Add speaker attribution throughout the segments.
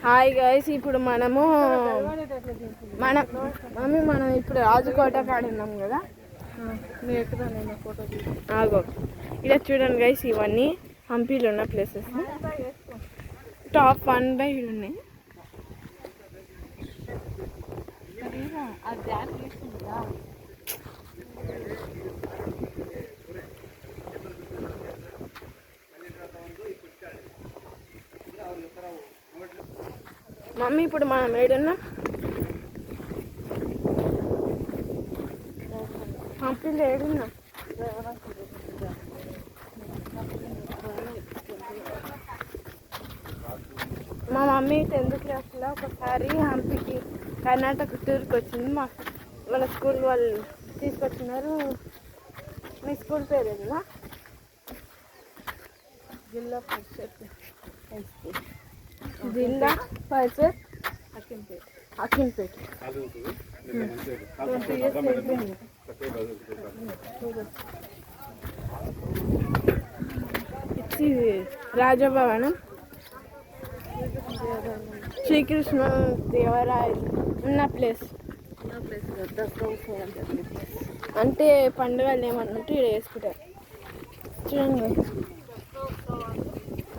Speaker 1: Hi guys, ఇప్పుడు మనం ఇప్పుడు రాజకోట కాడ ఉన్నాం కదా. ఆగో ఇలా చూడండి గైస్, ఇవన్నీ హంపీలో ఉన్న ప్లేసెస్. టాప్ 1 బై ఉన్నాయి. మమ్మీ ఇప్పుడు మనం ఏడున్నాం? హంపీలో ఏడున్నాం? మా మమ్మీ 10th క్లాస్లో ఒకసారి హంపీకి కర్ణాటక టూర్కి వచ్చింది. మన స్కూల్ వాళ్ళు తీసుకొచ్చినారు. మీ స్కూల్ పేరు ఏదన్నా? జిల్లా పరిషత్ అకింపేట. ఇది రాజభవనం. శ్రీకృష్ణ దేవరాయ ఉన్న ప్లేస్ అంటే పండుగలు ఏమన్నట్టు ఇక్కడ వేసుకుంటారు. చూడండి,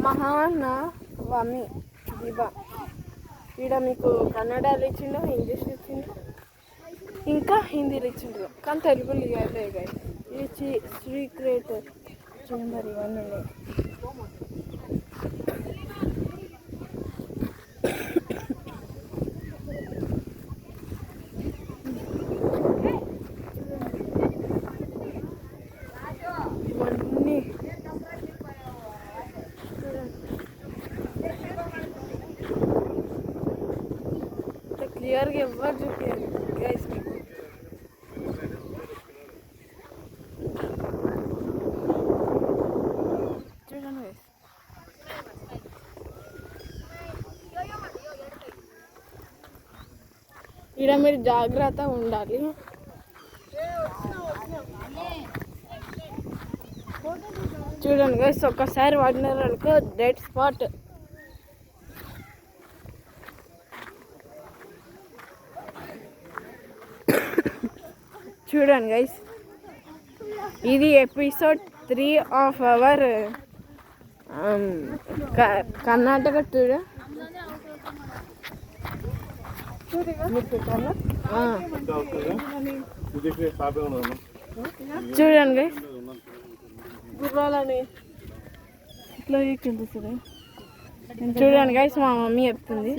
Speaker 1: మహానవమి దివా. ఇక్కడ మీకు కన్నడలో ఇచ్చిండు, ఇంగ్లీష్ ఇచ్చిండు, ఇంకా హిందీలో ఇచ్చిండ్రు, కానీ తెలుగులో ఇవ్వలే. ఇది సీక్రెట్ చేంబర్ ఇవన్నీ ఉన్నాయి. క్లియర్గా ఎవరు చూపించారు గైస్ మీకు. చూడండి గైస్, ఇక్కడ మీరు జాగ్రత్తగా ఉండాలి. చూడండి గైస్, ఒక్కసారి వాడినారు అనుకో డెడ్ స్పాట్. చూడండి గైస్, ఇది episode 3 of our Karnataka tour. చూడండి గైస్, గుర్రాలని ఇట్లా చూడండి గైస్, మా మమ్మీ చెప్తుంది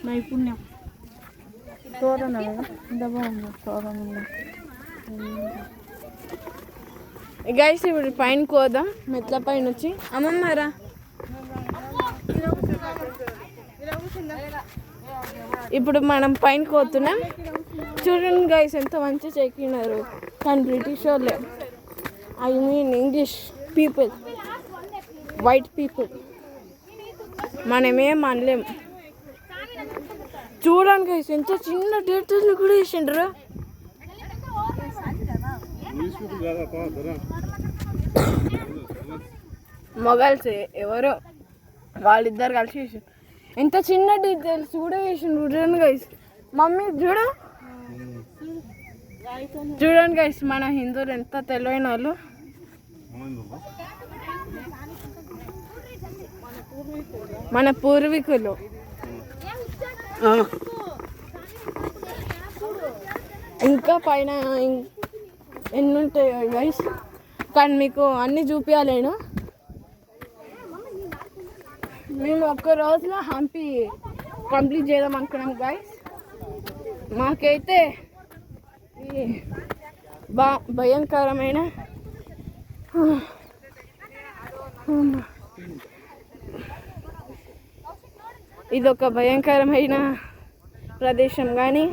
Speaker 1: నైపుణ్యం. తోరణ ఎంత బాగుంది తోరణ. గైస్ ఇప్పుడు పైన కోదాం, మెట్ల పైన వచ్చి. అమ్మమ్మారా ఇప్పుడు మనం పైన కోతున్నాం. చూడండి గైస్, ఎంత మంచి చెక్కినారు. కానీ బ్రిటిష్ వాళ్ళే, I mean English people, white people, మనమేం అనలేం. చూడండి గైస్, ఎంత చిన్న డేటలు కూడా వేసిండ్రు. మొగల్స్ ఎవరో వాళ్ళిద్దరు కలిసి వేసిండ్రు. ఎంత చిన్న డీటెయిల్స్ కూడా వేసిండ్రు. చూడండి గైస్, మమ్మీ చూడండి గైస్, మన హిందువులు ఎంత తెలివైన వాళ్ళు. మన పూర్వీకులు. ఇంకా పైన ఎన్ని ఉంటాయి గైస్, కానీ మీకు అన్నీ చూపించలేను. మేము ఒక్క రోజులో హంపి కంప్లీట్ చేద్దాం అనుకున్నాం గైస్. మాకైతే ఈ భయంకరమైన ఇదొక భయంకరమైన ప్రదేశం, కానీ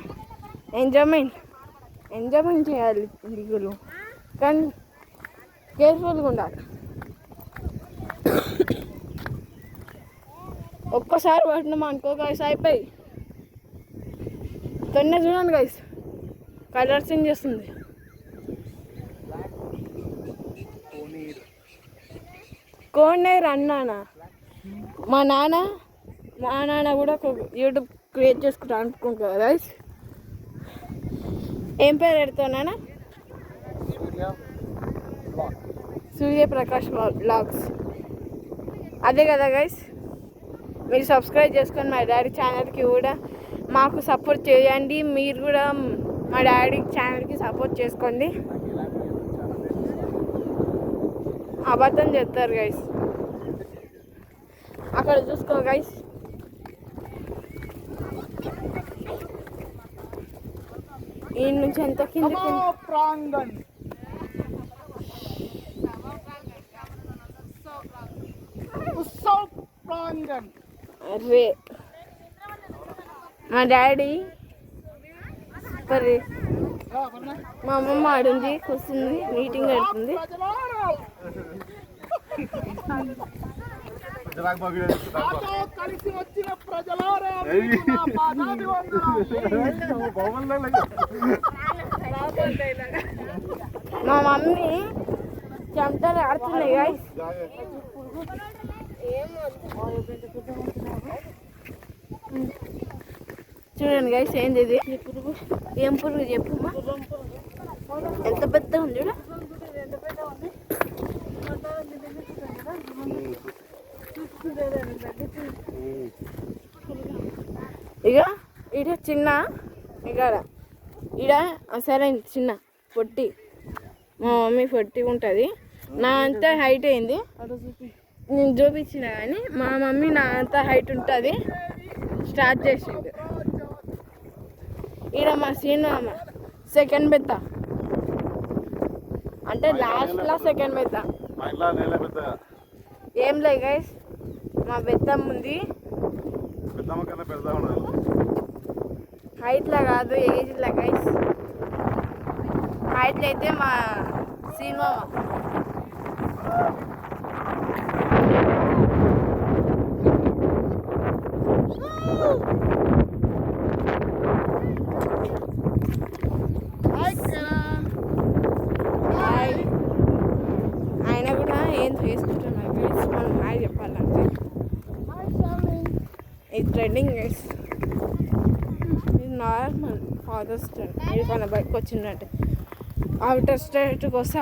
Speaker 1: ఎంజాయ్మెంట్ చేయాలి దిగులు, కానీ కేర్ఫుల్గా ఉండాలి. ఒక్కసారి పట్టినాం అనుకో గైస్ అయిపోయి. తొన్న చూడండి గైస్, కలర్ చేంజ్ చేస్తుంది. కోనేరు అన్నానా మా నాన్న కూడా ఒక యూట్యూబ్ క్రియేట్ చేసుకుంటా అనుకుంటా గైస్. ఏం పేరు పెడతావు నాన్న? సూర్యప్రకాష్ వ్లాగ్స్. అదే కదా గైస్, మీరు సబ్స్క్రైబ్ చేసుకొని మా డాడీ ఛానల్కి కూడా మాకు సపోర్ట్ చేయండి. మీరు కూడా మా డాడీ ఛానల్కి సపోర్ట్ చేసుకోండి. అబద్ధం చెప్తారు గైస్. అక్కడ చూసుకో గైస్, ఈ నుంచి ఎంత కింద అరే మా డాడీ మరి మా అమ్మమ్మ ఆడుంది, కూర్చుంది, మీటింగ్ పెడుతుంది. మా మమ్మీ చెమటలు ఆడుతున్నాయి గైస్. చూడండి గైస్, ఏంది ఇది? ఏం పురుగు చెప్పమ్మా? ఎంత పెద్ద ఉంది చూడ. ఇక ఇడ చిన్న ఇక్కడ ఇడ సరే చిన్న పొట్టి, మా మమ్మీ పొట్టి ఉంటుంది. నా అంత హైట్ అయింది, నేను చూపించిన కానీ మా మమ్మీ నా అంత హైట్ ఉంటుంది. స్టార్ట్ చేసిండు ఈడ మా సీనమ్మ సెకండ్ బెత్త, అంటే లాస్ట్లో సెకండ్ బెత్త. ఏం లే గైస్, మా బెత్తమ్మ ఉంది. హైట్లో కాదు, ఏజ్లో గైస్. హైట్లో అయితే మా సీనమ్మ. ఆయన కూడా ఏం చేసుకుంటున్నారు గైస్, మనం హాయ్ చెప్పాలంటే. ఇది ట్రెండింగ్ గైస్, ఇది నార్మల్ ఫాదర్స్ ట్రెండ్. ఇది మన బయటకు వచ్చిందంటే అవుటర్ స్టేట్కి వస్తే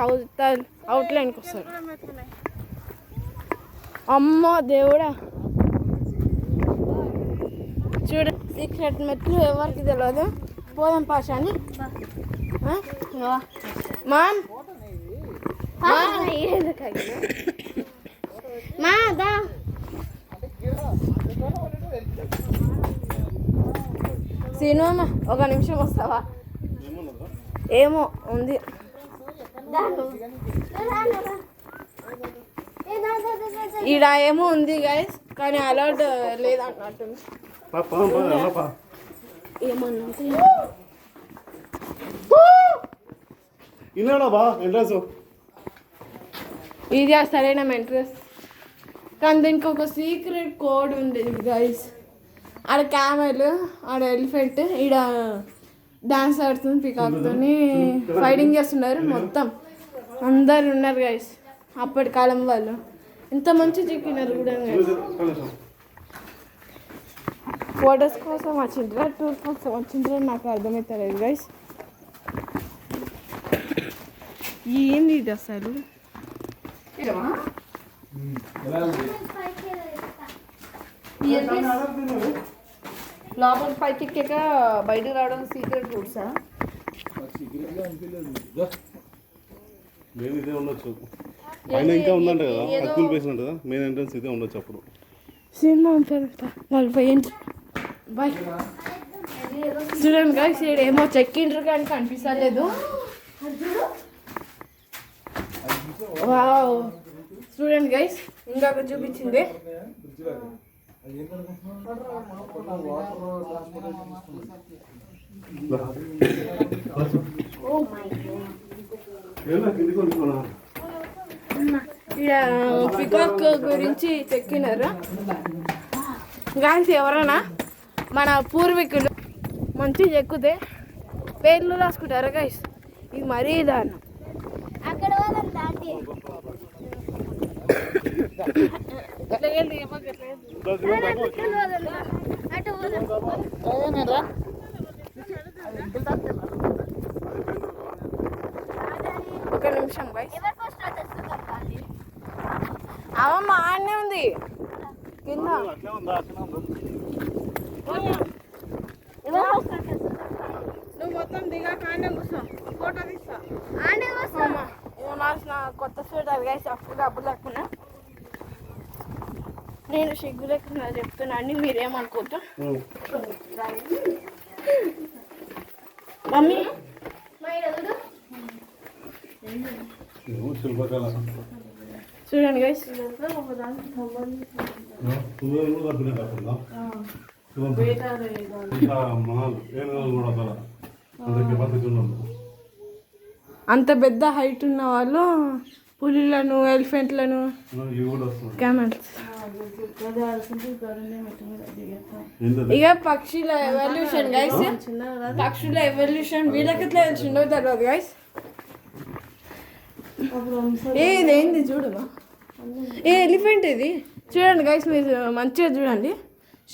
Speaker 1: అవుట్లైన్కి వస్తారు. అమ్మో దేవుడా, చూడ సీక్రెట్ మెట్లు ఎవరికి తెలియదు. పోదాం పాష అని. మామ్ సినిమా ఒక నిమిషం వస్తావా? ఏమో ఉంది. ఈడ ఏమో ఉంది గైస్, కానీ అలౌడ్ లేదన్నట్టుంది. ఇది సరైన ఎంట్రన్స్, కానీ దీనికి ఒక సీక్రెట్ కోడ్ ఉంది గైస్. ఆడ క్యామెల్, ఆడ ఎలిఫెంట్, ఈడ డాన్స్ ఆడుతుంది పికాక్తో, ఫైటింగ్ చేస్తున్నారు. మొత్తం అందరు ఉన్నారు గైస్, అప్పటి కాలం వాళ్ళు. ఎంత మంచి చిక్కినారు కూడా గైస్. ఫొటోస్ కోసం వచ్చిండ్రా, టూర్ కోసం వచ్చిండ్రా నాకు అర్థమవుతలేదు గైస్. ఏంది ఇది అసలు?
Speaker 2: లోపల పైకి ఎక్కాక బయటకు రావడం సీక్రెట్ రూట్సా?
Speaker 3: మెయిన్ ఇదే ఉండొచ్చు, పైన ఇంకా ఉందంట కదా, అక్కులు పేసినట్టు కదా, మెయిన్ ఎంట్రన్స్ ఇదే ఉండొచ్చు. అప్పుడు
Speaker 1: సినిమా వాళ్ళు పోయింది. బాయ్. చూడండి గైస్, ఏమో చెక్కిండ్రు కానీ కనిపిస్తలేదు. వావ్, చూడండి గైస్, ఇందాక చూపించింది. పికాక్ గురించి చెక్కినారు గాయస్. ఎవరైనా మన పూర్వీకులు మంచిగా చెక్కితే పేర్లు రాసుకుంటారు గైస్. ఇది మరీ దారుణం. ఒక నిమిషం బాయ్. అవమ్మ ఆడనే ఉంది కింద. నువ్వు మొత్తం దిగా కాండే కూర్చో, ఫోటో తీస్తా. నా కొత్త స్వెటర్ గైస్, అప్పుడు డబ్బులు లేకుండా నేను సిగ్గు లేకుండా చెప్తున్నా అండి, మీరేమనుకోవద్దు. మమ్మీ చూడండి గైస్, అంత పెద్ద హైట్ ఉన్న వాళ్ళు పులులను, ఎలిఫెంట్లను, క్యామెల్స్. ఇక పక్షుల ఎవల్యూషన్ గైస్, పక్షుల ఎవల్యూషన్ వీళ్ళకి ఎట్లా తెలిసిండో తెలియదు గైస్. ఇదేంది చూడమా, ఏ ఎలిఫెంట్ ఇది చూడండి గైస్, మీరు మంచిగా చూడండి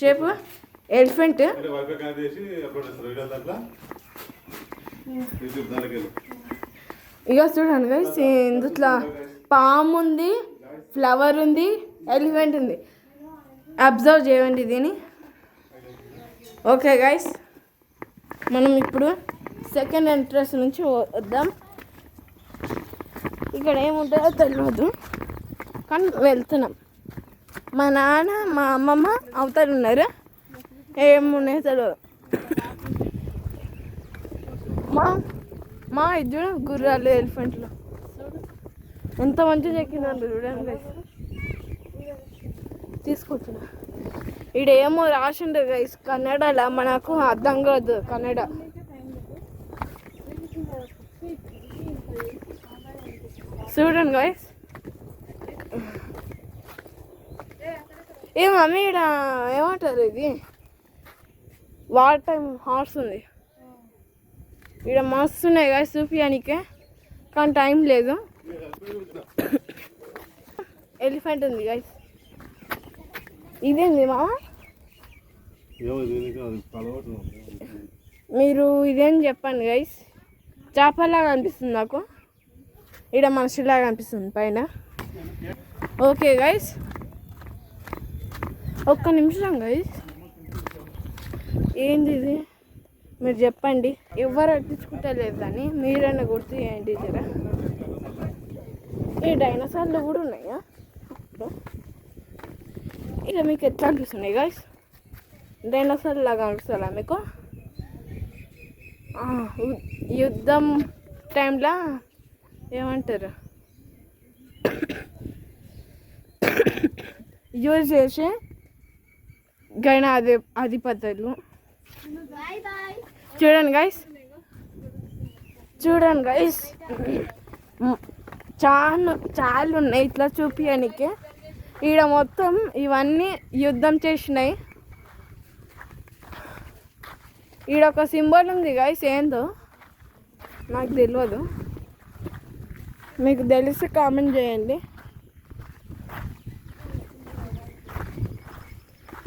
Speaker 1: షేప్ ఎలిఫెంట్. ఇక చూడండి గైస్, ఇందులో పాము ఉంది, ఫ్లవర్ ఉంది, ఎలిఫెంట్ ఉంది. అబ్జర్వ్ చేయండి దీన్ని. ఓకే గైస్, మనం ఇప్పుడు సెకండ్ ఎంట్రన్స్ నుంచి వద్దాం. ఇక్కడ ఏముంటుందో తెలియదు కానీ వెళ్తున్నాం. మా నాన్న మా అమ్మమ్మ అవతల ఉన్నారు, ఏమున్నాయో తెలియదు. మా ఇద్దరు గుర్రాలు, ఎలిఫెంట్లు ఎంత మంచిగా చెక్కిందండి చూడండి. తీసుకొచ్చిన ఇక్కడ ఏమో రాసిండే గైస్ కన్నడలా, మనకు అర్థం కాదు కన్నడ. చూడండి గైస్, ఏ మమ్మీ ఇక్కడ ఏమంటారు ఇది, వార్ టైం హార్స్ ఉంది ఇక్కడ, మస్తు ఉన్నాయి గైస్ చూపించడానికే కానీ టైం లేదు. ఎలిఫెంట్ ఉంది గైస్. ఇదేంది మా మీరు ఇదేం చెప్పండి గైస్. చేపలాగా అనిపిస్తుంది నాకు, ఇక్కడ మనిషిలాగా అనిపిస్తుంది పైన. ఓకే గైస్, ఒక్క నిమిషం గైస్, ఏంది ఇది మీరు చెప్పండి. ఎవరు అట్టించుకుంటలేదు దాన్ని, మీరైనా గుర్తు చేయండి జరా. ఈ డైనోసార్లు కూడా ఉన్నాయా ఇక? మీకు ఎట్లా అనిపిస్తున్నాయి గైస్, డైనోసార్ లాగా అనిపిస్తుందా మీకు? యుద్ధం టైంలో ఏమంటారు యూజ్ చేసే అధిపతులు. చూడండి గైస్, చూడండి గైస్, చాలా ఉన్నాయి ఇట్లా చూపించడానికి. ఈడ మొత్తం ఇవన్నీ యుద్ధం చేసినాయి. ఈడ ఒక సింబల్ ఉంది గైస్, ఏందో నాకు తెలియదు, మీకు తెలిసి కామెంట్ చేయండి.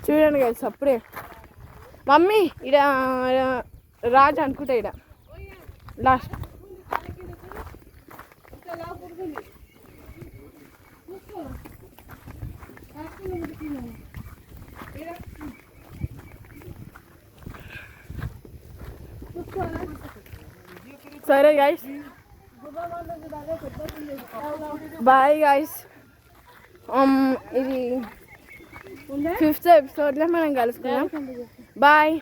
Speaker 1: చూడండి గైస్, అప్పుడే మమ్మీ ఇడ రాజు అనుకుంటా, ఇడ లాస్ట్. సరే గైస్, బాయ్ గైస్. ఇది 5th ఎపిసోడ్లో మనం కలుసుకున్నాం. బాయ్.